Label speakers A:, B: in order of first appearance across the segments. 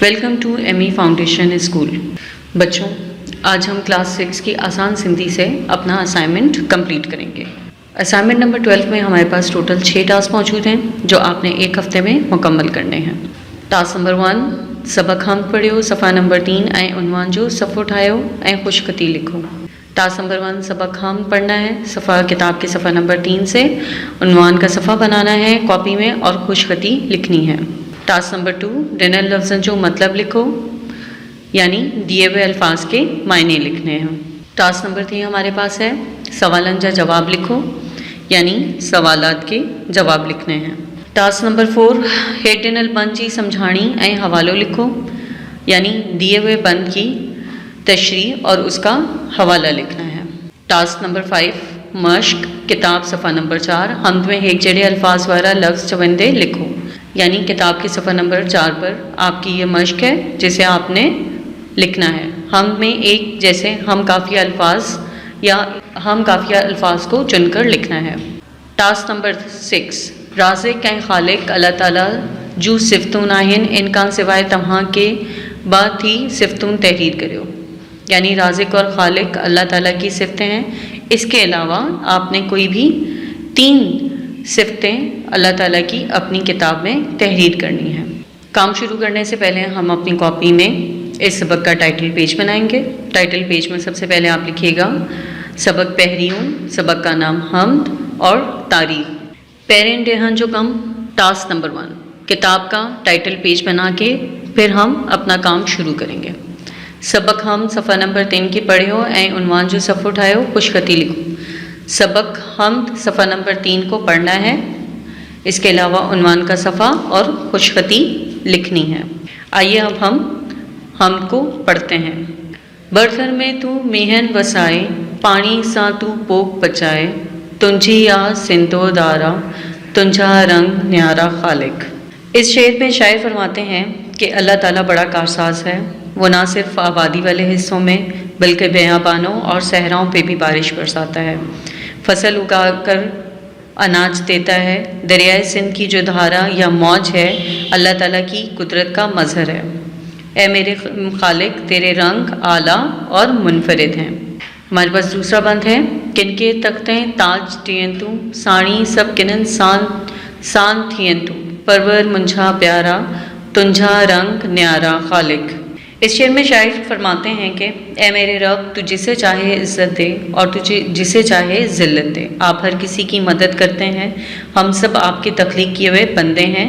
A: Welcome to Amy foundation school. बच्चों, आज हम क्लास 6 की आसान सिंधी से अपना असाइनमेंट कंप्लीट करेंगे। असाइनमेंट नंबर 12 में हमारे पास टोटल 6 टास्क मौजूद हैं जो आपने एक हफ्ते में मुकम्मल करने हैं। टास्क नंबर 1, सबक हम पढ़ियो सफ़ा नंबर 3 ऐं उन्वान जो सफ़ो ठाहियो ऐं ख़ुशख़ती लिखो। टास्क नंबर 1 सबक हम पढ़ना है, सफ़ा किताब के सफ़ा नंबर 3 से उन्वान का सफ़ा बनाना है कॉपी में और ख़ुशख़ती लिखनी है। टास्क नंबर 2, ॾिनल लफ्ज़नि जो मतलब लिखो, यानी दिए हुए अल्फाज के मायने लिखने हैं। टास्क नंबर 3 हमारे पास है, सवालन जा जवाब लिखो, यानी सवालात के जवाब लिखने हैं। टास्क नंबर 4, हेठि ॾिनल बंद जी सम्झाणी ऐं हवालो लिखो, यानी दिए हुए बंद की तशरीह और उसका हवाला लिखना है। टास्क नंबर 5, मश्क किताब सफ़ा नंबर 4 हमद में एक जड़े अल्फाज वाला लफ्ज़ चवंदे लिखो, यानी किताब के सफ़ा नंबर 4 पर आपकी ये मश्क है जिसे आपने लिखना है। हम में एक जैसे हम काफ़िया अल्फाज या हम काफ़िया अल्फाज को चुनकर लिखना है। टास्क नंबर 6, राज़िक़ ऐं ख़ालिक़ अल्लाह ताला जूं सिफ़तूं आहिनि, इनखां सवाइ तव्हां के बाद थी सिफ़तूं तहरीर करियो, यानी राज़िक़ और ख़ालिक़ अल्लाह ताला की सिफ़तें हैं। इसके अलावा आपने कोई भी 3 सिफ़तें अल्लाह ताला की अपनी किताब में तहरीर करनी है। काम शुरू करने से पहले हम अपनी कॉपी में इस सबक का टाइटल पेज बनाएंगे। टाइटल पेज में सबसे पहले आप लिखिएगा सबक पहरियूं, सबक का नाम हमद और तारीख़। पेरेंट ॾियण जो कम। टास्क नंबर 1, किताब का टाइटल पेज बना के फिर हम अपना काम शुरू करेंगे। सबक हम सफ़ा नंबर 3 की पढ़ियो ऐं उन्वान जो सफ़ो ठाहियो, ख़ुशख़ती लिखो। सबक हमद सफ़ा नंबर 3 को पढ़ना है, इसके अलावा उन्वान का सफ़ा और ख़ुशख़ती लिखनी है। आइए अब हम हमद को पढ़ते हैं। बर्तन में तू मेहन वसाए, पानी सा तू पोक पचाए, तुंझी या सिंधो दारा, तुंझा रंग न्यारा ख़ालिक़। इस शेर में शायर फरमाते हैं कि अल्लाह ताला बड़ा कारसाज है। वो ना सिर्फ आबादी वाले हिस्सों में बल्कि बेयाबानों और सहराओं पे भी बारिश बरसाता है, फसल उगाकर अनाज देता है। दरियाए सिंध की जो धारा या मौज है अल्लाह ताला की कुदरत का मज़हर है। ए मेरे ख़ालिक़ तेरे रंग आला और मुनफरिद हैं। हमारे पास दूसरा बंद है, किनके तख्तें ताज टियन तू, साणी सब किनन सान थियन तू, परवर मुंझा प्यारा, तुंझा रंग न्यारा ख़ालिक़। इस शेर में शायर फरमाते हैं कि ए मेरे रब, तू जिसे चाहे इज़्ज़त दे और तुझे जिसे चाहे ज़िल्लत दे। आप हर किसी की मदद करते हैं। हम सब आपके तख्लीक किए हुए बंदे हैं।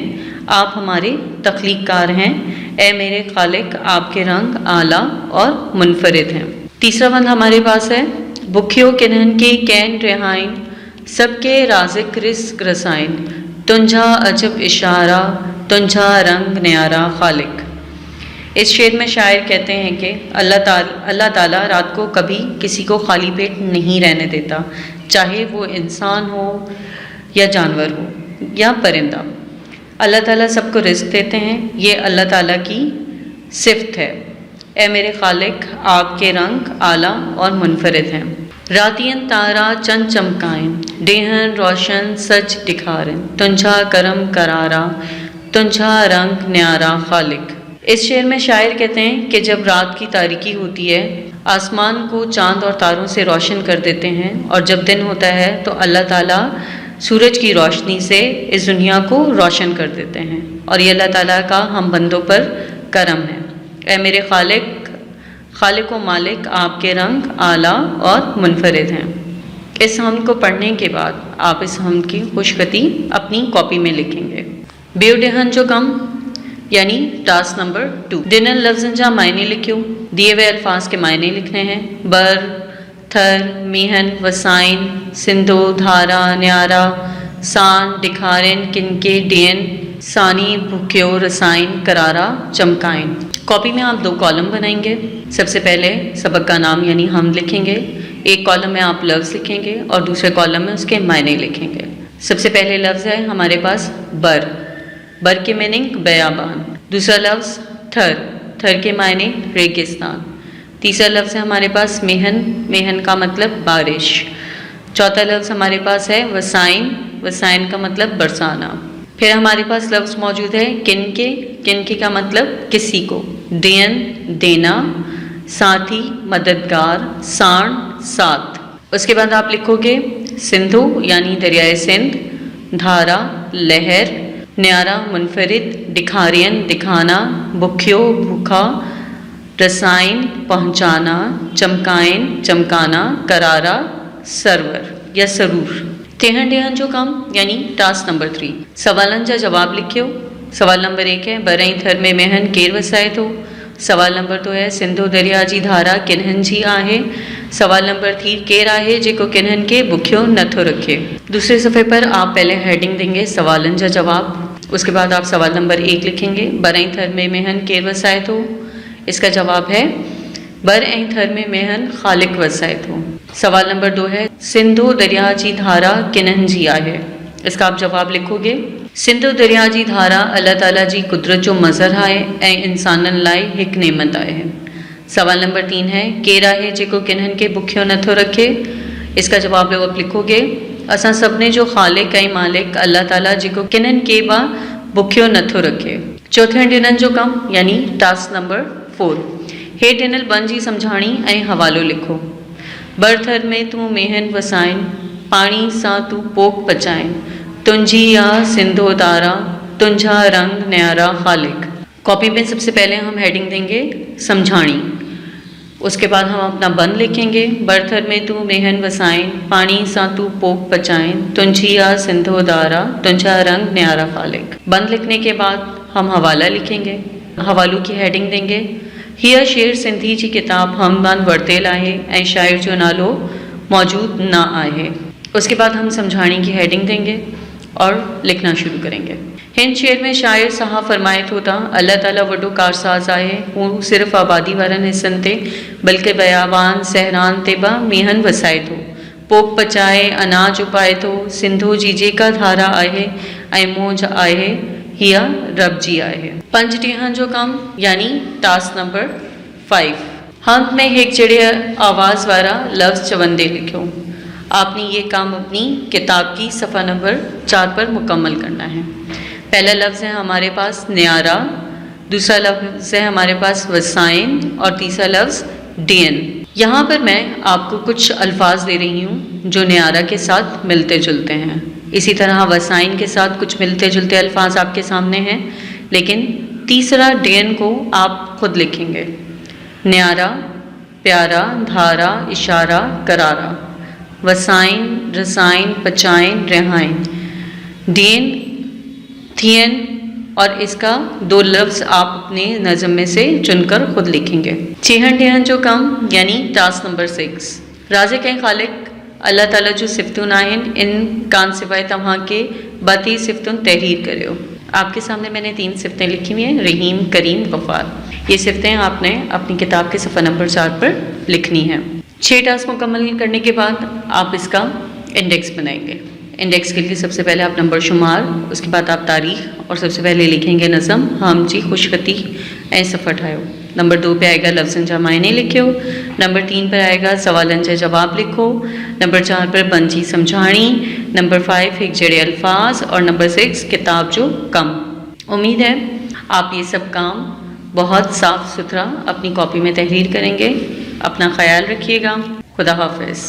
A: आप हमारे तख्लीककार हैं। ए मेरे ख़ालिक़, आपके रंग आला और मुनफरिद हैं। तीसरा बंद हमारे पास है, भुखियो किन्हन के कैन रिहाइन, सबके राज़िक़ रिज़्क़ रसाइन, तुंझा अजब इशारा, तुंझा रंग न्यारा ख़ालिक़। इस शेर में शायर कहते हैं कि अल्लाह ताला रात को कभी किसी को खाली पेट नहीं रहने देता, चाहे वो इंसान हो या जानवर हो या परिंदा। अल्लाह ताला सबको रिज़्क़ देते हैं, ये अल्लाह ताला की सिफ़त है। ए मेरे ख़ालिक़, आपके रंग आला और मुनफरिद हैं। रातियन तारा चंद चमकाएं, डेहन रोशन सच दिखारें, तुंझा करम करारा, तुंझा रंग न्यारा ख़ालिक़। इस शेर में शायर कहते हैं कि जब रात की तारीकी होती है, आसमान को चाँद और तारों से रोशन कर देते हैं, और जब दिन होता है तो अल्लाह ताला सूरज की रोशनी से इस दुनिया को रोशन कर देते हैं, और ये अल्लाह ताला का हम बंदों पर करम है। ए मेरे ख़ालिक़ व मालिक, आपके रंग आला और मुनफरिद हैं। इस हमद को पढ़ने के बाद आप इस हमद की ख़ुशख़ती अपनी कॉपी में लिखेंगे। बेवडेहन जो कम, यानी टास्क नंबर 2, ॾिनल लफ्ज़नि जा मायने लिखियो, दिए हुए अल्फाज के मायने लिखने हैं। बर, थर, मीहन, वसाइन, सिंधो, धारा, न्यारा, सान, दिखारिन, किनके, डेन, सानी, भुखियो, रसाइन, करारा, चमकाइन। कॉपी में आप 2 कॉलम बनाएंगे। सबसे पहले सबक का नाम यानी हम लिखेंगे। एक कॉलम में आप लफ्ज़ लिखेंगे और दूसरे कॉलम में उसके मायने लिखेंगे। सबसे पहले लफ्ज़ है हमारे पास बर, बर के मीनिंग बयाबान। दूसरा लफ्ज़ थर, थर के मायने रेगिस्तान। तीसरा लफ्ज़ है हमारे पास मेहन, मेहन का मतलब बारिश। चौथा लफ्ज़ हमारे पास है वसाइन, वसाइन का मतलब बरसाना। پھر ہمارے پاس لفظ موجود ہے کن کے کا مطلب کسی کو، دین دینا، ساتھی مددگار، سان ساتھ۔ اس کے بعد آپ لکھو گے سندھو یعنی دریائے سندھ، دھارا لہر، نیارا منفرد، دکھارین دکھانا، بکھیو بھوکا، رسائن پہنچانا، چمکائن چمکانا، کرارا سرور یا سرور۔ تہن ڈہن جو کام یعنی ٹاسک نمبر 3۔ سوالن جا جواب لکھیو۔ سوال نمبر 1 ہے برائیں تھر میں مہن کیر وسائے تو۔ سوال نمبر 2 ہے سندھو دریا جی دھارا کنہن جی آہے۔ سوال نمبر 3 کیر آہے جیکو کنہن کے بکھیو نتھو رکھے۔ دوسرے صفحے پر آپ پہلے ہیڈنگ دیں گے سوالن جا جواب، اس کے بعد آپ سوال نمبر 1 لکھیں گے برائیں تھر میں مہن کیر وسائے تو۔ اس کا جواب ہے برائیں تھر میں مہن خالق وسائے تو۔ سوال نمبر 2 ہے سندھو دریا جی دھارا کنہن جی آہے۔ اس کا آپ جواب لکھو گے سندھو دریا جی دھارا اللہ تعالیٰ جی قدرت جو مظہر ہے اے انسانن لائے ایک نعمت آئے ہے۔ سوال نمبر 3 ہے کیر آہے جیکو کنہن کے بکھیو نتھو رکھے۔ اس کا جواب آپ لکھو گے اساں سب نے جو خالق ہے مالک اللہ تعالیٰ جیکو کنہن کے با بکھیو نتھو رکھے۔ چوتھے ڈنن جو کم یعنی ٹاسک نمبر 4۔ ہے ڈنل بن جی سمجھاڑی ऐं حوالو لکھو۔ بر تھر میں تو مہن وسائن، پانی سا تو پوک پچائن، تنجی یا سندھو دارا، تنجھا رنگ نیارا خالق۔ کاپی میں سب سے پہلے ہم ہیڈنگ دیں گے سمجھاڑی، اس کے بعد ہم اپنا بند لکھیں گے بر تھر میں تو مہن وسائن، پانی سا تو پوک پچائن، تنجھی یا سندھو دارا، تنجھا رنگ نیارا خالق۔ بند لکھنے کے بعد ہم حوالہ لکھیں گے، حوالو کی ہیڈنگ دیں گے ہیا شیر سندھی جی کتاب ہموان ورتیل آہے ऐं شاعر جو نالو موجود نہ آہے۔ اس کے بعد ہم سمجھانے کی ہیڈنگ دیں گے اور لکھنا شروع کریں گے۔ ہن شعر میں شاعر صاحب فرمائے تھو تا اللہ تعالیٰ وڈو کارساز آہے، وہ صرف آبادی وارن حصن تے بلکہ بیابان صحران تے با میہن وسائے تھو، پوک پچائے اناج اپائے تھو، سندھو جی جیکا دھارا آہے ऐं موج آہے ہیا رب جی آہے۔ پنج ٹیہن جو کام یعنی ٹاسک نمبر 5۔ ہم میں ایک جڑے آواز وارا لفظ چوندے لکھو۔ آپ نے یہ کام اپنی کتاب کی صفحہ نمبر 4 پر مکمل کرنا ہے۔ پہلا لفظ ہے ہمارے پاس نیارا، دوسرا لفظ ہے ہمارے پاس وسائن اور تیسرا لفظ ڈین۔ یہاں پر میں آپ کو کچھ الفاظ دے رہی ہوں جو نیارا کے ساتھ ملتے جلتے ہیں، اسی طرح وسائن کے ساتھ کچھ ملتے جلتے الفاظ آپ کے سامنے ہیں، لیکن تیسرا ڈین کو آپ خود لکھیں گے۔ نیارا پیارا، دھارا اشارہ، کرارا، وسائن رسائن، پچائن رہائن، ڈین تھین، اور اس کا 2 لفظ آپ اپنے نظم میں سے چن کر خود لکھیں گے۔ چیہن ڈیہن جو کام یعنی ٹاسک نمبر 6۔ رازق ऐं خالق اللہ تعالیٰ جو صفتون آہن ان کان سوائے تمہاں کے باتی صفتون تحریر کریو۔ آپ کے سامنے میں نے 3 صفتیں لکھی ہوئی ہیں، رحیم، کریم، غفار۔ یہ صفتیں آپ نے اپنی کتاب کے صفحہ نمبر 4 پر لکھنی ہیں۔ 6 ٹاسک مکمل کرنے کے بعد آپ اس کا انڈیکس بنائیں گے۔ انڈیکس کے لیے سب سے پہلے آپ نمبر شمار، اس کے بعد آپ تاریخ اور سب سے پہلے لکھیں گے نظم ہم جی خوشخطی ऐं صفحہ ٹھائیو۔ نمبر 2 پہ آئے گا لفظن جا معنی لکھو۔ نمبر 3 پر آئے گا سوالن جا جواب لکھو۔ نمبر 4 پر بنجی سمجھاڑی۔ نمبر 5 ایک جڑے الفاظ، اور نمبر 6 کتاب جو کم۔ امید ہے آپ یہ سب کام بہت صاف ستھرا اپنی کاپی میں تحریر کریں گے۔ اپنا خیال رکھیے گا۔ خدا حافظ۔